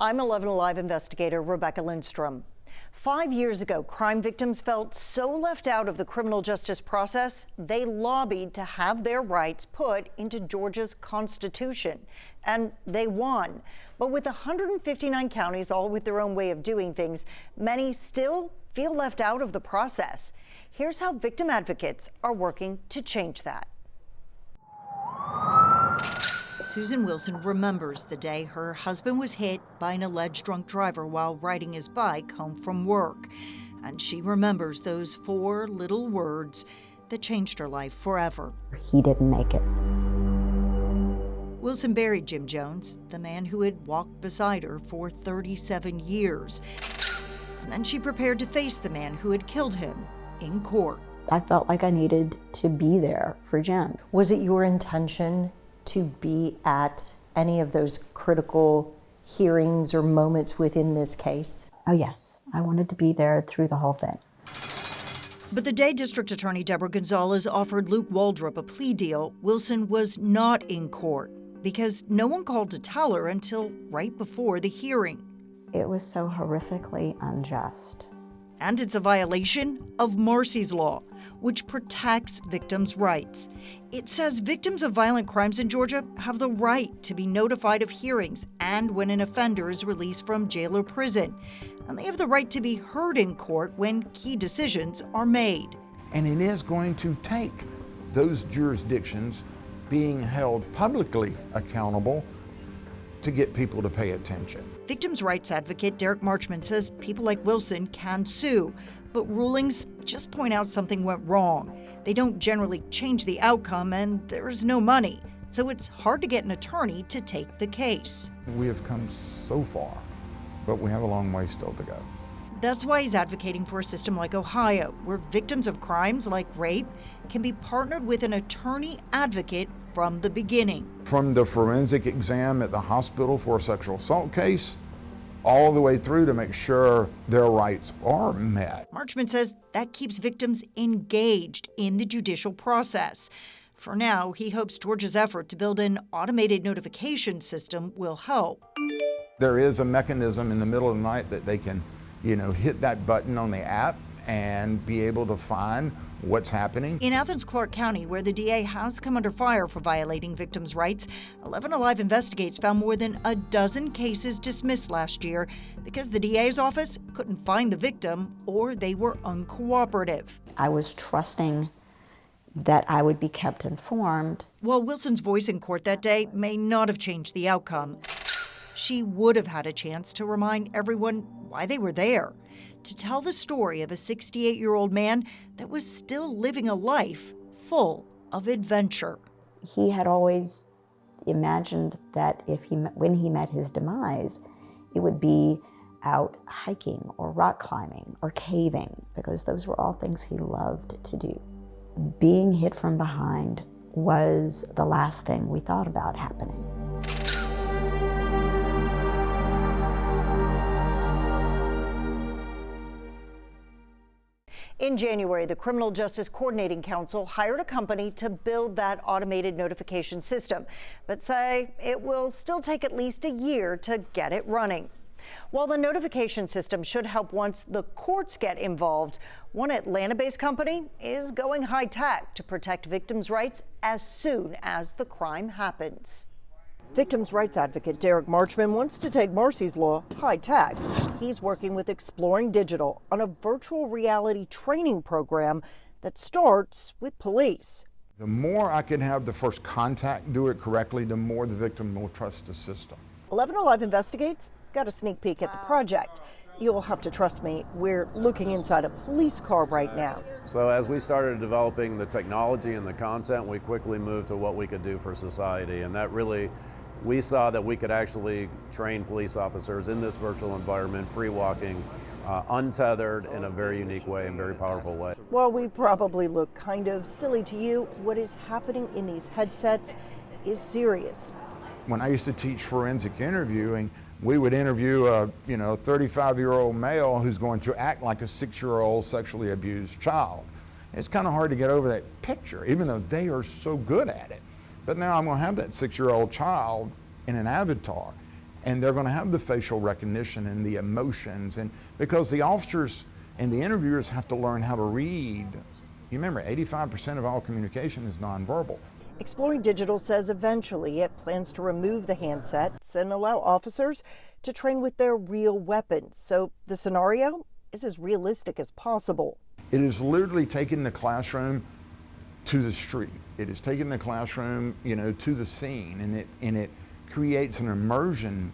I'm 11 Alive investigator Rebecca Lindstrom. 5 years ago, crime victims felt so left out of the criminal justice process, they lobbied to have their rights put into Georgia's Constitution. And they won. But with 159 counties, all with their own way of doing things, many still feel left out of the process. Here's how victim advocates are working to change that. Susan Wilson remembers the day her husband was hit by an alleged drunk driver while riding his bike home from work. And she remembers those 4 little words that changed her life forever. He didn't make it. Wilson buried Jim Jones, the man who had walked beside her for 37 years. And then she prepared to face the man who had killed him in court. I felt like I needed to be there for Jim. Was it your intention to be at any of those critical hearings or moments within this case? Oh yes, I wanted to be there through the whole thing. But the day District Attorney Deborah Gonzalez offered Luke Waldrop a plea deal, Wilson was not in court because no one called to tell her until right before the hearing. It was so horrifically unjust. And it's a violation of Marsy's law, which protects victims' rights. It says victims of violent crimes in Georgia have the right to be notified of hearings and when an offender is released from jail or prison. And they have the right to be heard in court when key decisions are made. And it is going to take those jurisdictions being held publicly accountable to get people to pay attention. Victims' rights advocate Derek Marchman says people like Wilson can sue, but rulings just point out something went wrong. They don't generally change the outcome, and there's no money. So it's hard to get an attorney to take the case. We have come so far, but we have a long way still to go. That's why he's advocating for a system like Ohio, where victims of crimes like rape can be partnered with an attorney advocate from the beginning. From the forensic exam at the hospital for a sexual assault case, all the way through to make sure their rights are met. Marchman says that keeps victims engaged in the judicial process. For now, he hopes Georgia's effort to build an automated notification system will help. There is a mechanism in the middle of the night that they can, hit that button on the app and be able to find what's happening. In Athens-Clarke County, where the DA has come under fire for violating victims' rights, 11 Alive investigates found more than a dozen cases dismissed last year because the DA's office couldn't find the victim or they were uncooperative. I was trusting that I would be kept informed. While Wilson's voice in court that day may not have changed the outcome, she would have had a chance to remind everyone why they were there, to tell the story of a 68-year-old man that was still living a life full of adventure. He had always imagined that when he met his demise, it would be out hiking or rock climbing or caving, because those were all things he loved to do. Being hit from behind was the last thing we thought about happening. In January, the Criminal Justice Coordinating Council hired a company to build that automated notification system, but say it will still take at least a year to get it running. While the notification system should help once the courts get involved, one Atlanta-based company is going high-tech to protect victims' rights as soon as the crime happens. Victims' rights advocate Derek Marchman wants to take Marsy's law high-tech. He's working with Exploring Digital on a virtual reality training program that starts with police. The more I can have the first contact do it correctly, the more the victim will trust the system. 11 Alive Investigates got a sneak peek at the project. You'll have to trust me, we're looking inside a police car right now. So as we started developing the technology and the content, we quickly moved to what we could do for society, and that really, we saw that we could actually train police officers in this virtual environment, free walking, untethered in a very unique way and very powerful way. While we probably look kind of silly to you, what is happening in these headsets is serious. When I used to teach forensic interviewing, we would interview a 35-year-old male who's going to act like a 6-year-old sexually abused child. It's kind of hard to get over that picture, even though they are so good at it. But now I'm going to have that 6-year-old child in an avatar, and they're going to have the facial recognition and the emotions, and because the officers and the interviewers have to learn how to read. You remember, 85% of all communication is nonverbal. Exploring Digital says eventually it plans to remove the handsets and allow officers to train with their real weapons. So the scenario is as realistic as possible. It is literally taking the classroom to the street. It is taking the classroom, to the scene, and it creates an immersion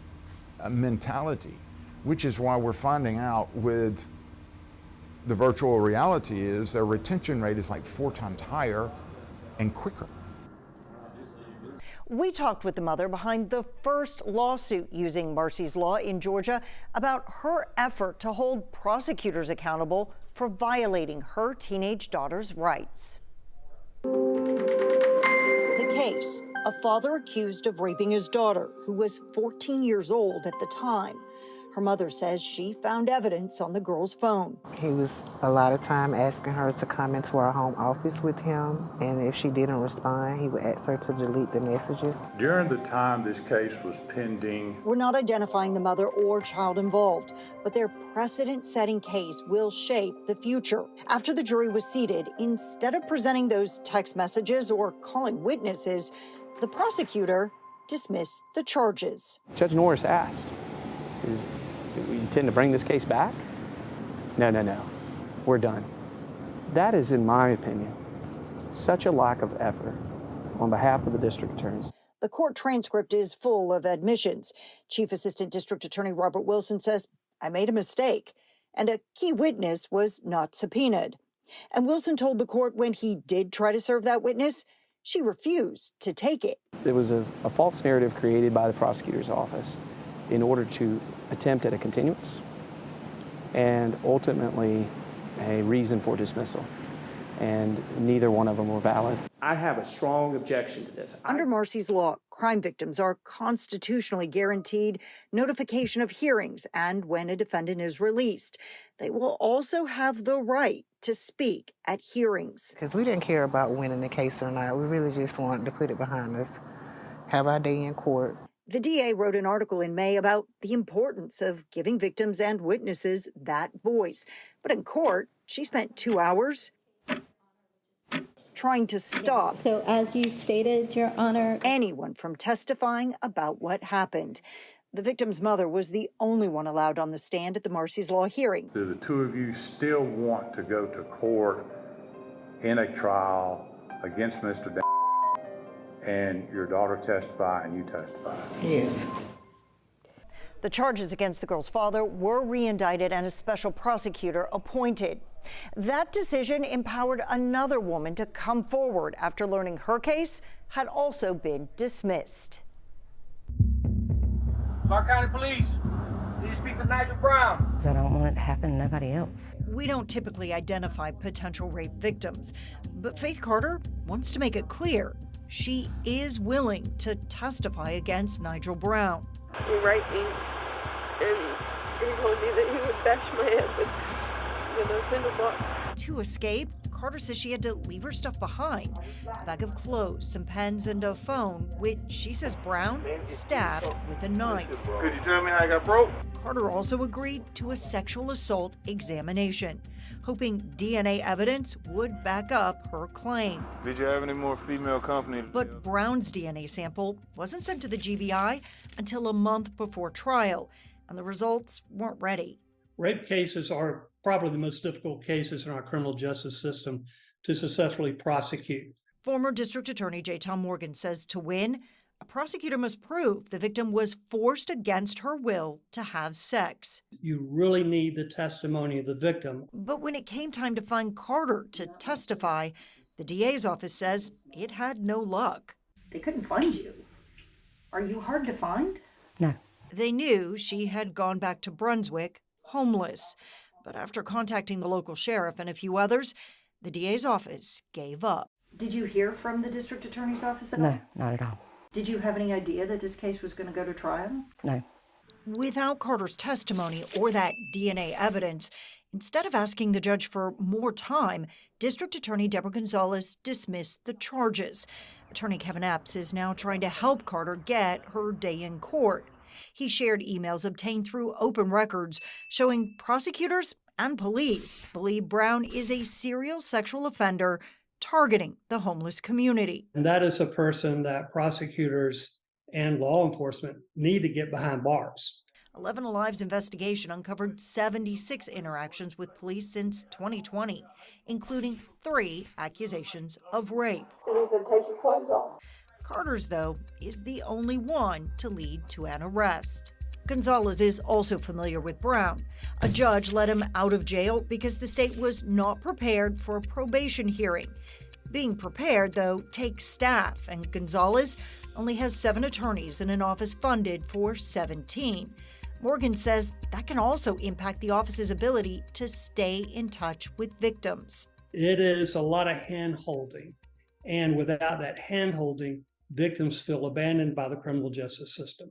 mentality, which is why we're finding out with the virtual reality is their retention rate is like 4 times higher and quicker. We talked with the mother behind the first lawsuit using Marsy's Law in Georgia about her effort to hold prosecutors accountable for violating her teenage daughter's rights. The case, a father accused of raping his daughter, who was 14 years old at the time. Her mother says she found evidence on the girl's phone. He was a lot of time asking her to come into our home office with him, and if she didn't respond, he would ask her to delete the messages. During the time this case was pending, We're not identifying the mother or child involved, but their precedent-setting case will shape the future. After the jury was seated, instead of presenting those text messages or calling witnesses, the prosecutor dismissed the charges. Judge Norris asked, do we intend to bring this case back? No. We're done. That is, in my opinion, such a lack of effort on behalf of the district attorneys. The court transcript is full of admissions. Chief Assistant District Attorney Robert Wilson says, I made a mistake, and a key witness was not subpoenaed. And Wilson told the court when he did try to serve that witness, she refused to take it. It was a false narrative created by the prosecutor's office in order to attempt at a continuance and ultimately a reason for dismissal. And neither one of them were valid. I have a strong objection to this. Under Marsy's Law, crime victims are constitutionally guaranteed notification of hearings and when a defendant is released. They will also have the right to speak at hearings. Because we didn't care about winning the case or not. We really just wanted to put it behind us, have our day in court. The DA wrote an article in May about the importance of giving victims and witnesses that voice. But in court, she spent 2 hours trying to stop So as you stated, Your Honor, anyone from testifying about what happened. The victim's mother was the only one allowed on the stand at the Marsy's Law hearing. do the two of you still want to go to court in a trial against Mr. and your daughter testify and you testify? Yes. The charges against the girl's father were reindicted and a special prosecutor appointed. That decision empowered another woman to come forward after learning her case had also been dismissed. Clark County Police, need to speak to Nigel Brown. I don't want it to happen to nobody else. We don't typically identify potential rape victims, but Faith Carter wants to make it clear she is willing to testify against Nigel Brown. He raped me, and he told me that he would bash my head with a cinder block. To escape, Carter says she had to leave her stuff behind. A bag of clothes, some pens, and a phone, which she says Brown stabbed with a knife. Could you tell me how I got broke? Carter also agreed to a sexual assault examination, hoping DNA evidence would back up her claim. Did you have any more female company? But Brown's DNA sample wasn't sent to the GBI until a month before trial, and the results weren't ready. Rape cases are probably the most difficult cases in our criminal justice system to successfully prosecute. Former District Attorney J. Tom Morgan says to win, a prosecutor must prove the victim was forced against her will to have sex. You really need the testimony of the victim. But when it came time to find Carter to testify, the DA's office says it had no luck. They couldn't find you. Are you hard to find? No. They knew she had gone back to Brunswick homeless. But after contacting the local sheriff and a few others, the DA's office gave up. Did you hear from the district attorney's office at all? No, not at all. Did you have any idea that this case was going to go to trial? No. Without Carter's testimony or that DNA evidence, instead of asking the judge for more time, District Attorney Deborah Gonzalez dismissed the charges. Attorney Kevin Epps is now trying to help Carter get her day in court. He shared emails obtained through open records showing prosecutors and police believe Brown is a serial sexual offender targeting the homeless community. And that is a person that prosecutors and law enforcement need to get behind bars. 11 Alive's investigation uncovered 76 interactions with police since 2020, including 3 accusations of rape. You need to take your clothes off. Carter's, though, is the only one to lead to an arrest. Gonzalez is also familiar with Brown. A judge let him out of jail because the state was not prepared for a probation hearing. Being prepared, though, takes staff, and Gonzalez only has 7 attorneys in an office funded for 17. Morgan says that can also impact the office's ability to stay in touch with victims. It is a lot of hand-holding, and without that hand-holding, victims feel abandoned by the criminal justice system.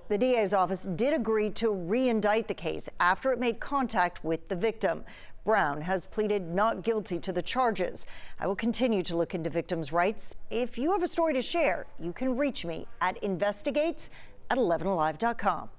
The DA's office did agree to re-indict the case after it made contact with the victim. Brown has pleaded not guilty to the charges. I will continue to look into victims' rights. If you have a story to share, you can reach me at investigates@11alive.com.